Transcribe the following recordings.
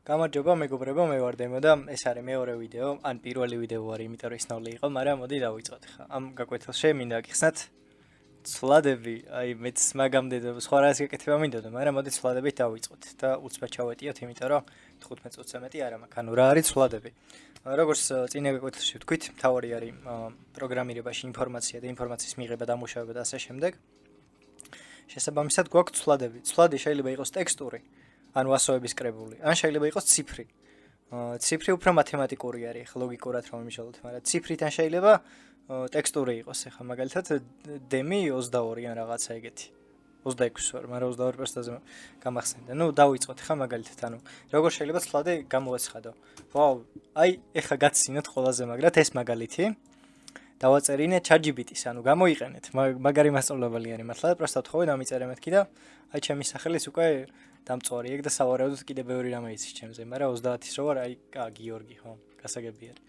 გამარჯობა მეგობრებო, მე ვარ დემო და ეს არის მეორე ვიდეო, ან პირველი ვიდეო არის, იმიტომ რომ ისნაული იყო, მაგრამ მოდი დავიწყოთ ხა. ამ გაკვეთილში მინდა გიხსნათ ცვლადები, აი მეც მაგამდე სხვა რაღაც გეკეთება მინდოდა, მაგრამ მოდი ცვლადებით დავიწყოთ და უცბად ჩავეტიოთ, იმიტომ რომ 15 წუთზე მეტი არ მაქვს. ანუ რა არის ცვლადები? როგორც წინა გაკვეთილში ვთქვით, მთავარი არის პროგრამირებაში ინფორმაცია და ინფორმაციის მიღება, დამუშავება და ასე შემდეგ. შესაბამისად გვაქვს ცვლადები. ცვლადი შეიძლება იყოს ტექსტური, ანუ ასოების კრებული, ან შეიძლება იყოს ციფრი. ციფრი უფრო მათემატიკური არის, ლოგიკურად რომ იმიშალოთ, მაგრამ ციფრიდან შეიძლება ტექსტური იყოს, ახლა მაგალითად დემი 22 ან რაღაცა ეგეთი. 26 ვარ, მაგრამ 22%-ზე გამახსენდა. ნუ დავიწყოთ ხა მაგალითად, ანუ როგორ შეიძლება ცვლადი გამოვაცხადო. ვაუ, აი ეხლა გაცინოთ ყველაზე მაგრად ეს მაგალითი. დავაწერინე ChatGPT-ს, ანუ გამოიყენეთ. მაგარი მასწავლებელი არის მართლა, პროსტა ვთხოვე დამიწერე მეთქი და აი ჩემი სახელის უკვე დამწვარი ეგ და სავარაუდოდ კიდე ბევრი რამე იცის ჩემზე, მაგრამ 30-ის რო ვარ, აი გიორგი, ხო, გასაგები არის.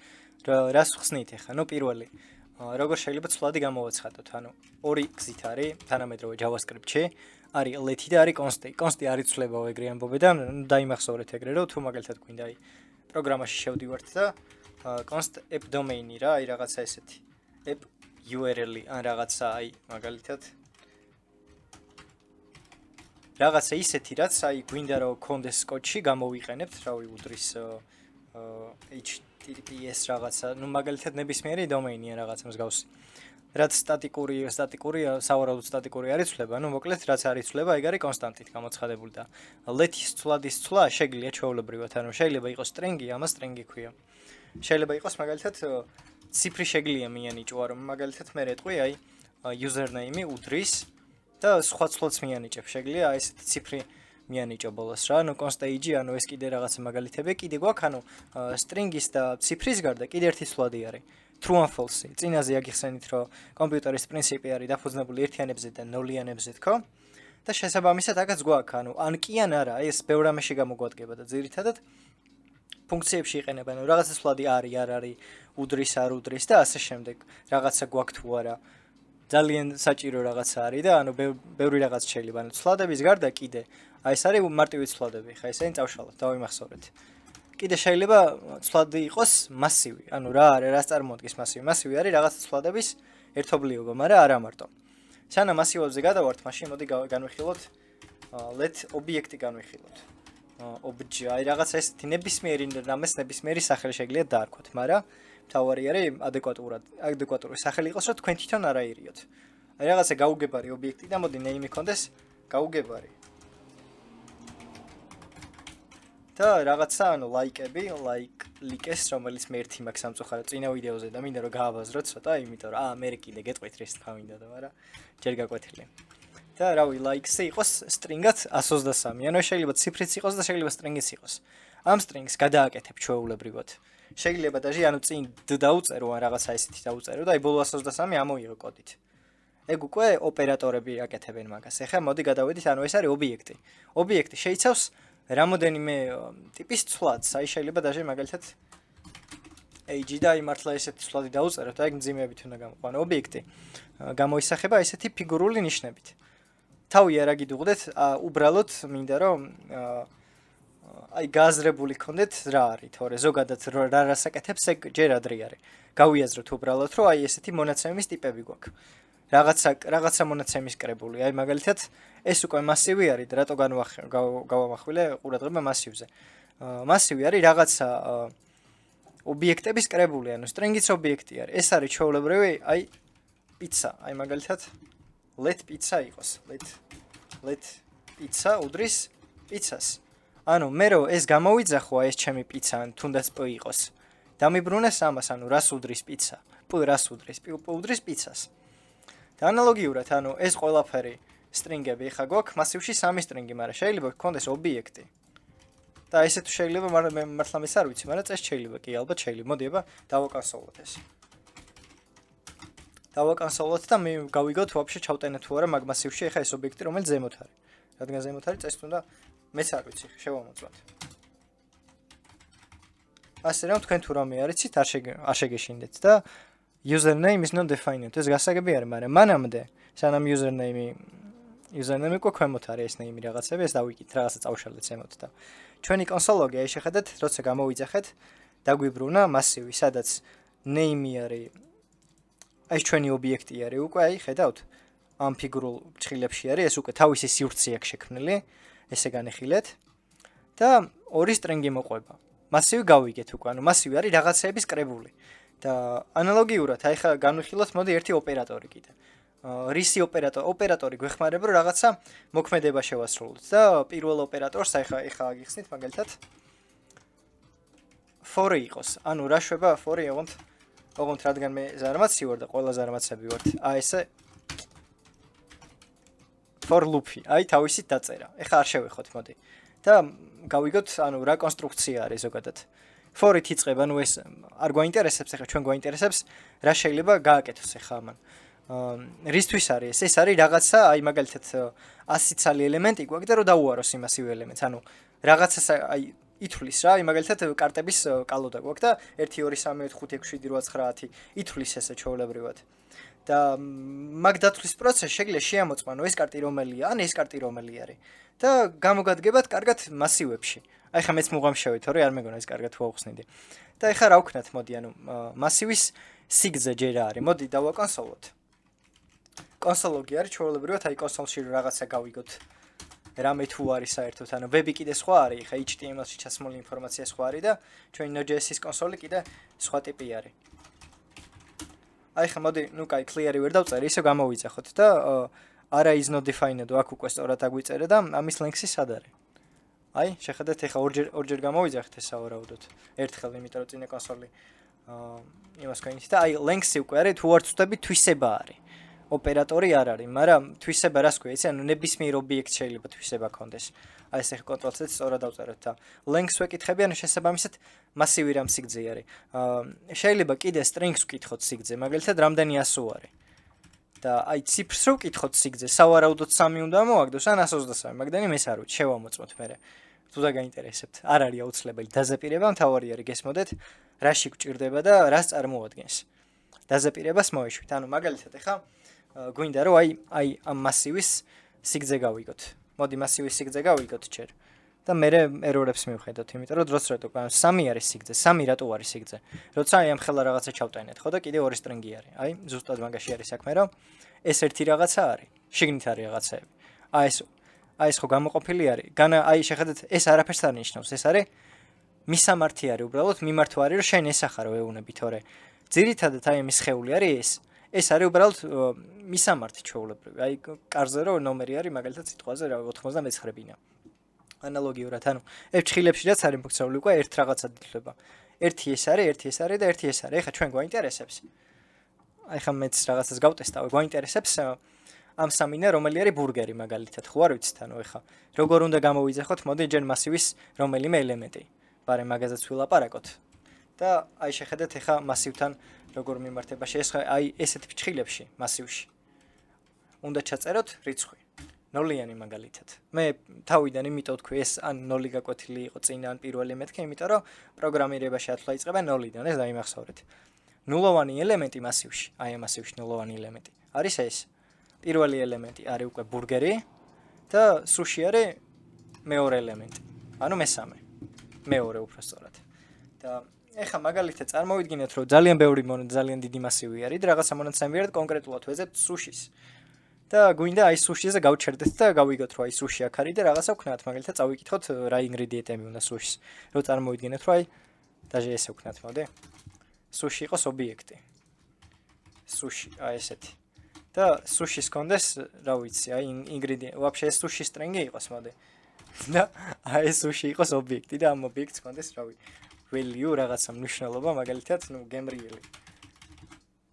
რას ხსნით ახლა? ნუ პირველი, როგორ შეიძლება ცვლადი გამოვაცხადოთ, ანუ ორი გზით არის, თანამედროვე JavaScript-ში, არის let და არის const. Const არის ცვლებაო ეგრე ამბობე და დაიმახსოვრეთ ეგრე, რომ თუ მაგალითად გვინდა აი პროგრამაში შევდივართ და const app domain-ი რა, აი რაღაცა ესეთი. app URL-ი ან რაღაცა აი მაგალითად რაღაცა ისეთი რაც აი გვინდა რომ კონდეს კოდში გამოვიყენებთ, რავი უდრის HTTPS რაღაცა, ნუ მაგალითად ნებისმიერი დომეინი ან რაღაცა მსგავსი. რაც სტატიკური, სავარაუდოდ სტატიკური არის ცვლება, ნუ მოკლედ რაც არის ცვლება, ეგ არის კონსტანტით გამოცხადებული და let-ის ცვლადის ცვლა შეგიძლია ჩვეულებრივად, ანუ შეიძლება იყოს string-ი, ამას string-ი ქვია. შეიძლება იყოს მაგალითად ციფრი შეგვიძლია მიანიჭო, რომ მაგალითად მე რეტყვი აი username-ი უდრის და სხვა ცვლაც მიანიჭებ, შეგვიძლია აი ესეთი ციფრი მიანიჭო ბოლოს რა, ანუ const-age, ანუ ეს კიდე რაღაცა მაგალითები, კიდე გვაქვს, ანუ string-ის და ციფრის გარდა კიდე ერთი ცვლადი არის, true and false. წინაზე აგიხსენით, რომ კომპიუტერის პრინციპი არის დაფუძნებული ერთიანებზე და ნოლიანებზე, თქო? და შესაბამისად აქაც გვაქვს, ანუ ან კი ან არა, ეს ბევრ რამეში გამოგვადგება და ძირითადად ფუნქციებში იყენება, ანუ რაღაცა ცვლადი არის, არ არის, უდრის, არ უდრის და ასე შემდეგ. რაღაცა გვაქვს თუ არა. ძალიან საჭირო რაღაცა არის და ანუ ბევრი რაღაც შეიძლება. ანუ ცვლადების გარდა კიდე აი ეს არის მარტივი ცვლადები. ხა ესენი წავშალოთ, დავიმახსოვრეთ. კიდე შეიძლება ცვლადი იყოს მასივი. ანუ რა არის, რას წარმოადგენს მასივი? მასივი არის რაღაც ცვლადების ერთობლიობა, მაგრამ არა მარტო. სანამ მასივებზე გადავართ, მაშინ მოდი განვიხილოთ let ობიექტი განვიხილოთ. obj აი რაღაცა ესეთი ნებისმიერი რამეს ნებისმიერი სახელი შეგვიძლია დაარქვათ, მაგრამ მთავარი არის ადეკვატური სახელი იყოს, რომ თქვენ თვითონ არ აირიოთ. აი რაღაცა გაუგებარი ობიექტი და მოდი name იქონდეს გაუგებარი. და რაღაცა ანუ like-ეს, რომელიც მე ერთი მაქვს სამწუხაროდ წინა ვიდეოზე და მინდა რომ გააბაზროთ ცოტა, იმიტომ რომ მე კიდე გეტყვით რის თქვა მინდა და მაგრამ ჯერ გაკვეთილი. და რავი like-ზე იყოს string-ად 123. ანუ შეიძლება ციფრიც იყოს და შეიძლება string-იც იყოს. ამ string-ს გადააკეთებ ჩვეულებრივად. შეიძლება დაჟე ანუ წინ დაუწერო ან რაღაცა ისეთი დაუწერო და აი ბოლო 123 ამოიღო კოდით. ეგ უკვე ოპერატორები აკეთებენ მაგას. ეხლა მოდი გადავედით, ანუ ეს არის ობიექტი. ობიექტი შეიცავს რამოდენიმე ტიპის ცვლადს. აი შეიძლება დაჟე მაგალითად age და აი მართლა ესეთი ცვლადი დაუწეროთ, აი მძიმეებით უნდა გამოყვანო ობიექტი. გამოისახება ესეთი ფიგურული ნიშნებით. თავი არა გიდუღდეთ, უბრალოდ მინდა რომ აი გააზრებული ქონდეთ რა არის, თორე ზოგადად რა რასაკეთებს ეგ ჯერ ადრე არის. გავიაზროთ უბრალოდ რომ აი ესეთი მონაცემის ტიპები გვაქვს. რაღაცა მონაცემის კრებული. აი მაგალითად ეს უკვე მასივი არის და რატო გავამახვილე ყურადღება მასივზე. მასივი არის რაღაცა ობიექტების კრებული, ანუ string-ის ობიექტი არის. ეს არის ჩვეულებრივი აი პიცა. აი მაგალითად let pizza იყოს. let pizza უდრის პიცას. ანუ მე რომ ეს გამოვიძახო ეს ჩემი პიცა ან თუნდაც პ იყოს. დამიბრუნეს ამას, ანუ რას უდრის პიცა? რას უდრის? უდრის პიცას. და ანალოგიურად, ანუ ეს ყველაფერი string-ები ხა გვაქვს მასივში 3 string-ი, მაგრამ შეიძლება გქონდეს ობიექტი. და ესე თუ შეიძლება, მაგრამ მე მართლა მის არ ვიცი, მაგრამ წეს შეიძლება კი, ალბათ შეიძლება. მოდი აბა დავაკანსოლოთ ეს. დავაკანსოლოთ და მე გავიგოთ ვაფშე ჩავტენეთ თუ არა მაგ მასივში ხა ეს ობიექტი, რომელიც ზემოთ არის. რადგან ზემოთ არის, წეს თუნდა მეც არ ვიცი, შევამოწმოთ. ასე რომ თქვენ თუ რამე არიცით, არ შეგეშინდეთ და username is not defined. ეს გასაგები არის, მაგრამ მანამდე, სანამ username უკვე ქვემოთ არის ეს name რაღაცები, ეს დავიკით, რაღაცა წავშალეთ ზემოთ და ჩვენი კონსოლოგი აი შეხედეთ, როცა გამოვიძახეთ, დაგვიბრუნა მასივი, სადაც name-ი არის. აი ჩვენი ობიექტი არის უკვე, აი ხედავთ? ამ ფიგურულ ჭრილებში არის, ეს უკვე თავისი სივრცე აქვს შექმნილი, ესე განეხილეთ. და ორი სტრინგი მოყვება. მასივი გავიგეთ უკვე, ანუ მასივი არის რაღაცეების კრებული. და ანალოგიურად, აი ხა განვიხილოთ, მოდი ერთი ოპერატორი კიდე. რისი ოპერატორი გვეხმარება რომ რაღაცა მოქმედება შევასრულოთ და პირველ ოპერატორს აი ხა აგიხსნით მაგალითად for იყოს. ანუ რა შვება for ოღონდ რადგან მე ზარმაცი ვარ და ყველა ზარმაცები ვართ. აი ესე for loop-ი, აი თავისით დაწერა. ეხა არ შევეხოთ, მოდი. და გავიგოთ, ანუ რა კონსტრუქცია არის ზოგადად. for-ით იწყება, ანუ ეს არ გვაინტერესებს, ეხა ჩვენ გვაინტერესებს რა შეიძლება გააკეთოს ეხა ამან. რისთვის არის ეს არის რაღაცა აი მაგალითად 100 ცალი ელემენტი გვაქვს და რომ დაუაროს იმასივ ელემენტს ანუ რაღაცას აი ითვლის რა აი მაგალითად კარტების კალოდა გვაქვს და 1 2 3 4 5 6 7 8 9 ითვლის ესე ჩვეულებრივად და მაგ დათვლის პროცესს შეგიძლია შეამოწმანო ეს კარტი რომელია ან ეს კარტი რომელი არის და გამოგადგებათ კარგად მასივებში აი ხა მეც მუღამშავე თორე არ მეგონა ეს კარგად ვაუხსნიდი და ეხა რა ვქნათ მოდი ანუ მასივის სიგრძე ჯერ არის მოდი დავაკონსოლოთ კონსოლოგი არის ჩვეულებრივად აი კონსოლში რაღაცა გავიგოთ რამე თუ არის საერთოდ ანუ ვები კიდე სხვა არის ხა HTML-ში ჩასმული ინფორმაცია სხვა არის და ჩვენი Node.js-ის კონსოლი კიდე სხვა ტიპი არის აი ხა მოდი ნუ კაი clear-ი ვერ დავწერე ისე გამოვიძახოთ და არა is not defined-ო აქ უკვე სწორად აგვიწერე და ამის ლენქსი სად არის აი შეხედეთ ეხა ორჯერ გამოვიძახეთ ეს სავარაუდოდ ერთხელ იმიტომ რომ წინა კონსოლი იმას გაინით და აი ლენქსი უკვე არის თუ არ ვწდები თვისება არის ოპერატორი არ არის, მაგრამ თვისება რას ქვია, იცი, ანუ ნებისმიერ ობიექტს შეიძლება თვისება კონდეს. აი ეს ახლა კონტროლ-ს სწორად დავწეროთ და length-ს ვეკითხები, ანუ შესაბამისად მასივი რამ სიგრძე არის. შეიძლება კიდე string-ს ვკითხოთ სიგრძე, მაგალითად რამდენი 100 არის. და აი ციფრს რო ვკითხოთ სიგრძე, სავარაუდოდ 3 უნდა მოაგდოს ან 123, მაგდენი მე არ ვიცი, შევამოწმოთ მე. თუ დაგაინტერესებთ, არ არის აუცილებელი დაზაპირება, მთავარი არის გესმოდეთ, რაში გვჭირდება და რას წარმოადგენს. დაზაპირებას მოეშვით. ანუ მაგალითად ახლა გვინდა რომ აი ამ მასივის სიგრძე გავიგოთ. მოდი მასივის სიგრძე გავიგოთ ჯერ. და მე ერორებს მივხედოთ, იმიტომ რომ დროს რატო 3 არის სიგრძე, 3 რატო არის სიგრძე. როცა აი ამ ხელა რაღაცა ჩავტანეთ, ხო და კიდე ორი სტრინგი არის. აი ზუსტად მაგაში არის საქმე, რომ ეს ერთი რაღაცა არის, შიგნით არის რაღაცეები. აი ეს ხო გამოყოფილი არის. აი შეხედეთ, ეს არაფერს არ ნიშნავს, ეს არის მისამართი არის უბრალოდ მიმართვა არის რომ შენ ესახარო ეუნები, თორე ძირითადად აი ამის ხეული არის ეს არის უბრალოდ მისამართი ჩვეულებრივი. აი კარზე რო ნომერი არის მაგალითად სიტყვაზე რა 99 ბინა. ანალოგიურად, ანუ F-ჭრილებში რაც არის მოქცეული უკვე ერთ რაღაცად ითვლება. ერთი ეს არის და ერთი ეს არის. ეხლა ჩვენ გვაინტერესებს. აი ხა მეც რაღაცას გავტესტავე, გვაინტერესებს ამ სამინა რომელი არის ბურგერი მაგალითად, ხო არ ვიცით, ანუ ეხლა როგორ უნდა გამოვიძახოთ, მოდი ჯერ მასივის რომელიმე ელემენტი. პარე მაგაზეც ვილაპარაკოთ. და აი შეხედეთ ეხლა მასივთან როგორ მიმართება აი ესეთ ფჭილებში მასივში უნდა ჩაწეროთ რიცხვი ნოლიანი მაგალითად მე თავიდან იმიტომ თქვი ეს ან 0 გაკვეთილი იყო წინ ან პირველი მეთქე იმიტომ რომ პროგრამირებაში ათვლა იწყება 0-დან ეს დაიმახსოვრეთ ნულოვანი ელემენტი მასივში აი ამ მასივში ნულოვანი ელემენტი არის ეს პირველი ელემენტი არის უკვე ბურგერი და სუში არის მეორე ელემენტი ანუ მესამე მეორე უბრალოდ და ეხა მაგალითად წარმოვიდგინეთ რომ ძალიან დიდი მასივი არის და რაღაცა მონაცემიერად კონკრეტულად ვეძებთ სუშის და გვინდა აი სუშიზე გავჩერდეთ და გავიგოთ რომ აი სუში აქ არის და რაღაცა ვქნათ მაგალითად წავიკითხოთ რა ინგრედიენტები უნდა სუშის რომ წარმოვიდგინეთ რომ აი დაჟე ესე ვქნათ მოდი სუში იყოს ობიექტი სუში აი ესეთი და სუშის კონდეს რა ვიცი აი ინგრედიენტი вообще ეს სუშის სტრინგი იყოს მოდი და აი სუში იყოს ობიექტი და ამ ობიექტს კონდეს რა ვიცი value რაღაცა მნიშვნელობა მაგალითად ნუ გემრიელი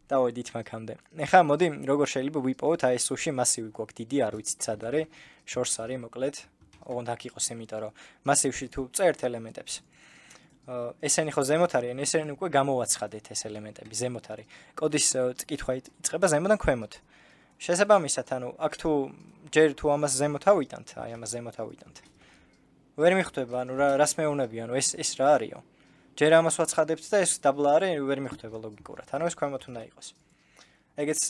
დავედით მაგამდე ეხლა მოდი როგორ შეიძლება ვიპოვოთ აი სუში მასივი გვაქვს დიდი არ ვიცით სად არის შორს არის მოკლედ ოღონდ აქ იყოს იმიტომ რომ მასივში თუ წერთ ელემენტებს ესენი ხო ზემოთ არიან ესენი უკვე გამოვაცხადეთ ეს ელემენტები ზემოთ არის კოდის წკითხვა იწყება ზემოდან ქვემოთ შესაბამისად ანუ აქ თუ ჯერ თუ ამას ზემოთ ავიტანთ აი ამას ზემოთ ავიტანთ ვერ მიხვდება ანუ რას მეუნები ანუ ეს რა არისო ჯერ ამას ვაცხადებთ და ეს დაბლა არის ვერ მიხვდება ლოგიკურად. ანუ ეს ქვემოთ უნდა იყოს. ეგეც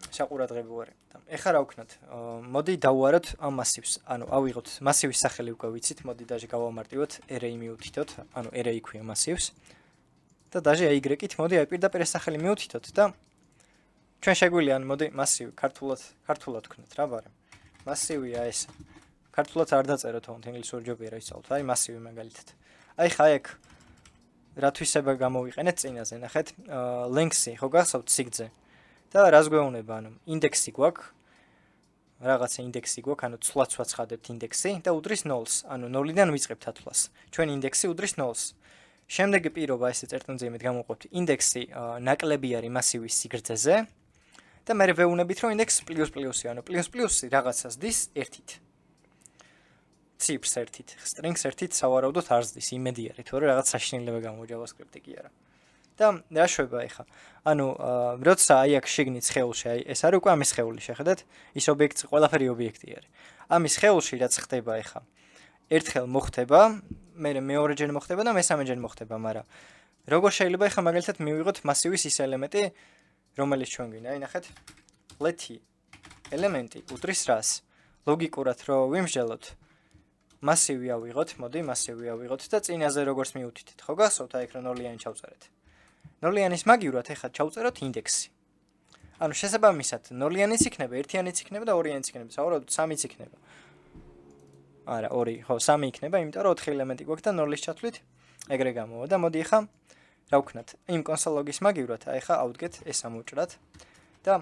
საყურადღებო ვარ. ეხლა რა ვქნათ? მოდი დავუაროთ ამ მასივს. ანუ ავიღოთ მასივის სახელი უკვე ვიცით, მოდი დაჟე გავამარტივოთ, array მიუთითოთ, ანუ array ქვია მასივს. და დაჟე y-ით მოდი აი პირდაპირ ეს სახელი მიუთითოთ და ჩვენ შეგვიძლია ან მოდი მასივი ქართულად ვქნათ რა ბარემ. მასივია ეს. ქართულად არ დაწეროთ, თუმცა ინგლისური ჯობია რა ისწავლოთ. აი მასივი მაგალითად. აი ხა ეგ რა თვისება გამოვიყენეთ წინაზე, ნახეთ, length-ი ხო გახსოვთ სიგრძე. და რას გვეუბნება, ანუ ინდექსი გვაქვს, რაღაცა ინდექსი გვაქვს, ანუ ცვლაც ვაცხადებთ ინდექსი და უდრის 0-ს, ანუ 0-დან ვიწყებთ ათვლას. ჩვენ ინდექსი უდრის 0-ს. შემდეგი პირობა ესე წერტილმძიმედ გამოვყოფთ, ინდექსი ნაკლები არის მასივის სიგრძეზე და მე ვეუბნებით, რომ ინდექს ++-ი, ანუ ++-ი რაღაცას დის 1-ით. ციფრს 1-ით, strings 1-ით სავარაუდოდ არ ზდის, იმედი არის, თორე რაღაც საშინელება გამო JavaScript-ი კი არა. და რა შვება ეხა? ანუ როცა აი აქ შიგნით სხეულში, აი ეს არის უკვე ამის სხეული, შეხედეთ, ის ობიექტი, ყველაფერი ობიექტი არის. ამის სხეულში რაც ხდება ეხა? ერთხელ მოხდება, მერე მეორეჯერ მოხდება და მესამეჯერ მოხდება, მაგრამ როგორ შეიძლება ეხა მაგალითად მივიღოთ მასივის ის ელემენტი, რომელიც ჩვენ გვინდა, აი ნახეთ, let-ი ელემენტი უდრის რას? ლოგიკურად რო ვიმსჯელოთ, მასივი ავიღოთ, მოდი მასივი ავიღოთ და წინაზე როგორც მიუთითეთ, ხო გახსოვთ აი იქ რომ 0-იანი ჩავწერეთ. 0-იანის მაგივრად ეხლა ჩავწეროთ ინდექსი. ანუ შესაბამისად 0-იანიც იქნება, 1-იანიც იქნება და 2-იანიც იქნება, სავარაუდოდ 3-იც იქნება. არა, 2, ხო, 3 იქნება, იმიტომ რომ 4 ელემენტი გვაქვს და 0-ის ჩათვლით ეგრე გამოვა და მოდი ეხლა რა ვქნათ? იმ კონსოლ-ლოგის მაგივრად აი ეხლა ავდგეთ ეს ამოჭრათ და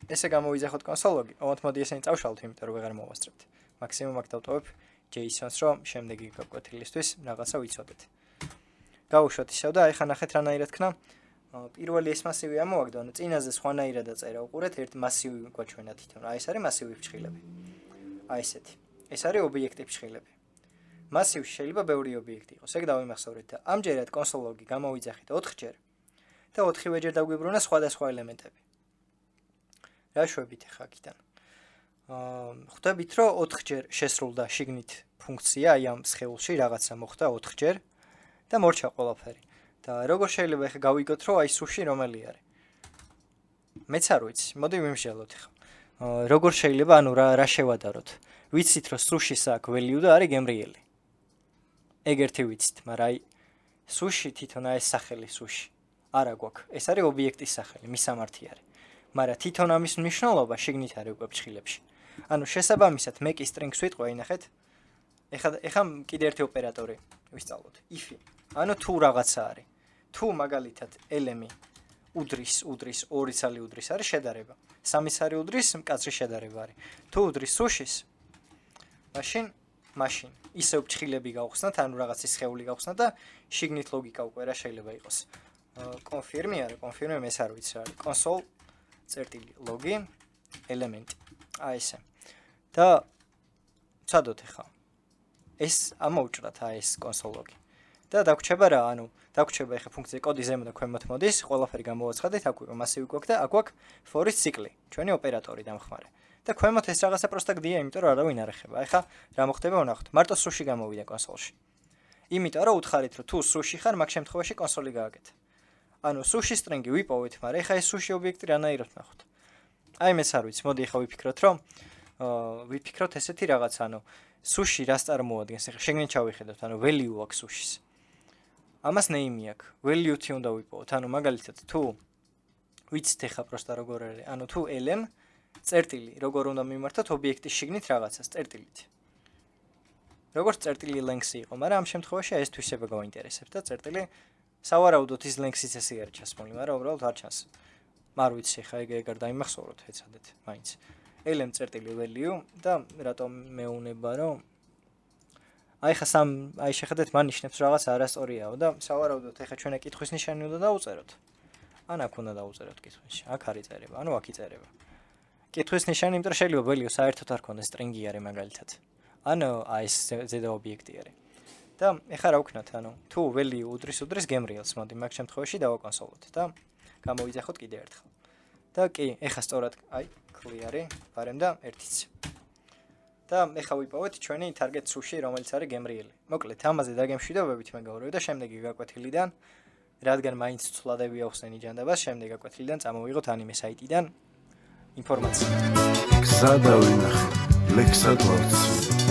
ესე გამოვიძახოთ კონსოლ-ლოგი. ოღონდ მოდი ესენი წავშალოთ, იმიტომ რომ ვეღარ მოვასწრებთ. მაქსიმუმ აქ დავტოვებ JSON-ს, რომ შემდეგი გაკვეთილისთვის რაღაცა ვიცოდეთ. გავუშვათ ისევ და აი ხა ნახეთ რანაირად ქნა. პირველი ეს მასივი ამოვაგდო, ანუ წინაზე სხვანაირად დაწერა, უყურეთ, ერთ მასივი გვაჩვენა თვითონ. აი ეს არის მასივი ფრჩხილები. აი ესეთი. ეს არის ობიექტი ფრჩხილები. მასივში შეიძლება ბევრი ობიექტი იყოს. ეგ დავიმახსოვრეთ და ამჯერად კონსოლ-ლოგი გამოვიძახით 4-ჯერ და 4-ვეჯერ დაგვიბრუნა სხვადასხვა ელემენტები. რა შვებით ახლა აქიდან? ხვდებით, რომ 4-ჯერ შესრულდა შიგნით ფუნქცია, აი ამ სხეულში რაღაცა მოხდა 4-ჯერ და მორჩა ყველაფერი. და როგორ შეიძლება ახლა გავიგოთ, რომ აი სუში რომელი არის? მეც არ ვიცი, მოდი ვიმსჯელოთ ახლა. როგორ შეიძლება, ანუ რა შევადაროთ? ვიცით, რომ სუშის აქვს value და არის გემრიელი. ეგ ერთი ვიცით, მაგრამ აი სუში თვითონ ეს სახელი სუში არა გვაქვს. ეს არის ობიექტის სახელი, მისამართი არის. მაგრამ თვითონ ამის მნიშვნელობა შიგნით არის უკვე ფრჩხილებში. ანუ შესაბამისად მე კი strings ვიტყვი, ნახეთ. ეხლა კიდე ერთი ოპერატორი ვისწავლოთ. if-ი. ანუ თუ რაღაცა არის. თუ მაგალითად ელემი უდრის 2 ცალი უდრის არის შედარება. 3 ცალი უდრის მკაცრი შედარება არის. თუ უდრის სუშის, მაშინ ისევ ფრჩხილები გავხსნათ, ანუ რაღაცის სხეული გავხსნათ და შიგნით ლოგიკა უკვე რა შეიძლება იყოს. კონფირმი არის, კონფირმი ეს არ ვიცი რა არის. console წერტილი ლოგი ელემენტი. აი ესე. და ვცადოთ ახლა. ეს ამოვჭრათ აი ეს console log-ი. და დაგვრჩება რა, ანუ დაგვრჩება ახლა ფუნქცია კოდი ზემოთ და ქვემოთ მოდის, ყველაფერი გამოვაცხადეთ, აქ უკვე მასივი გვაქვს და აქ გვაქვს for-ის ციკლი, ჩვენი ოპერატორი დამხმარე. და ქვემოთ ეს რაღაცა პროსტა გდია, იმიტომ რომ არავინ არ ეხება. ახლა რა მოხდება, ვნახოთ. მარტო სუში გამოვიდა კონსოლში. იმიტომ რომ უთხარით, რომ თუ სუში ხარ, მაგ შემთხვევაში კონსოლი გააკეთე. ანუ სუში string-ი ვიპოვეთ, მაგრამ ახლა ეს სუში ობიექტი რანაირად ვნახოთ. აი მეც არ ვიცი, მოდი ახლა ვიფიქროთ, რომ ვიფიქროთ ესეთი რაღაც, ანუ სუში რას წარმოადგენს? ახლა შეგნით ჩავიხედოთ, ანუ value აქვს სუშის. ამას name-ი აქვს. value-თი უნდა ვიპოვოთ. ანუ მაგალითად, თუ ვიცით ახლა პროსტა როგორ არის, ანუ თუ lm წერტილი, როგორ უნდა მიმართოთ ობიექტის შიგნით რაღაცას წერტილით. როგორც წერტილი length-ი იყო, მაგრამ ამ შემთხვევაში ეს თვისება გვაინტერესებს და წერტილი სავარაუდოდ ის length-იც ესე არის ჩასმული, მაგრამ უბრალოდ არ ჩანს. არ ვიცი ხა ეგ არ დაიმახსოვროთ ეცადეთ, მაინც. lm წერტილი value და რატომ მეუნება, რომ აი ხა აი შეხედეთ მანიშნებს რაღაც არასწორიაო და სავარაუდოდ ეხა ჩვენ კითხვის ნიშანი უნდა დავუწეროთ. ან აქ უნდა დავუწეროთ კითხვის. აქ არის წერება, ანუ აქ იწერება. კითხვის ნიშანი, იმიტომ რომ შეიძლება value საერთოდ არ ქონდეს string-ი არის მაგალითად. ანუ აი ეს ზედა ობიექტი არის. და ეხა რა ვქნათ, ანუ თუ value უდრის გემრიელს, მოდი მაგ შემთხვევაში დავაკონსოლოთ და გამოვიძახოთ კიდე ერთხელ. და კი, ეხა სწორად აი clear-ი, ბარემ და ერთიც. და ეხა ვიპოვეთ ჩვენი target sushi, რომელიც არის გემრიელი. მოკლედ, ამაზე დაგემშვიდობებით მეგობრებო და შემდეგი გაკვეთილიდან რადგან მაინც ცვლადები ახსენი ჯანდაბას, შემდეგ აკვეთილიდან წამოვიღოთ ანიმე საიტიდან ინფორმაცია. გზა დავინახე, ლექსად ვარცი.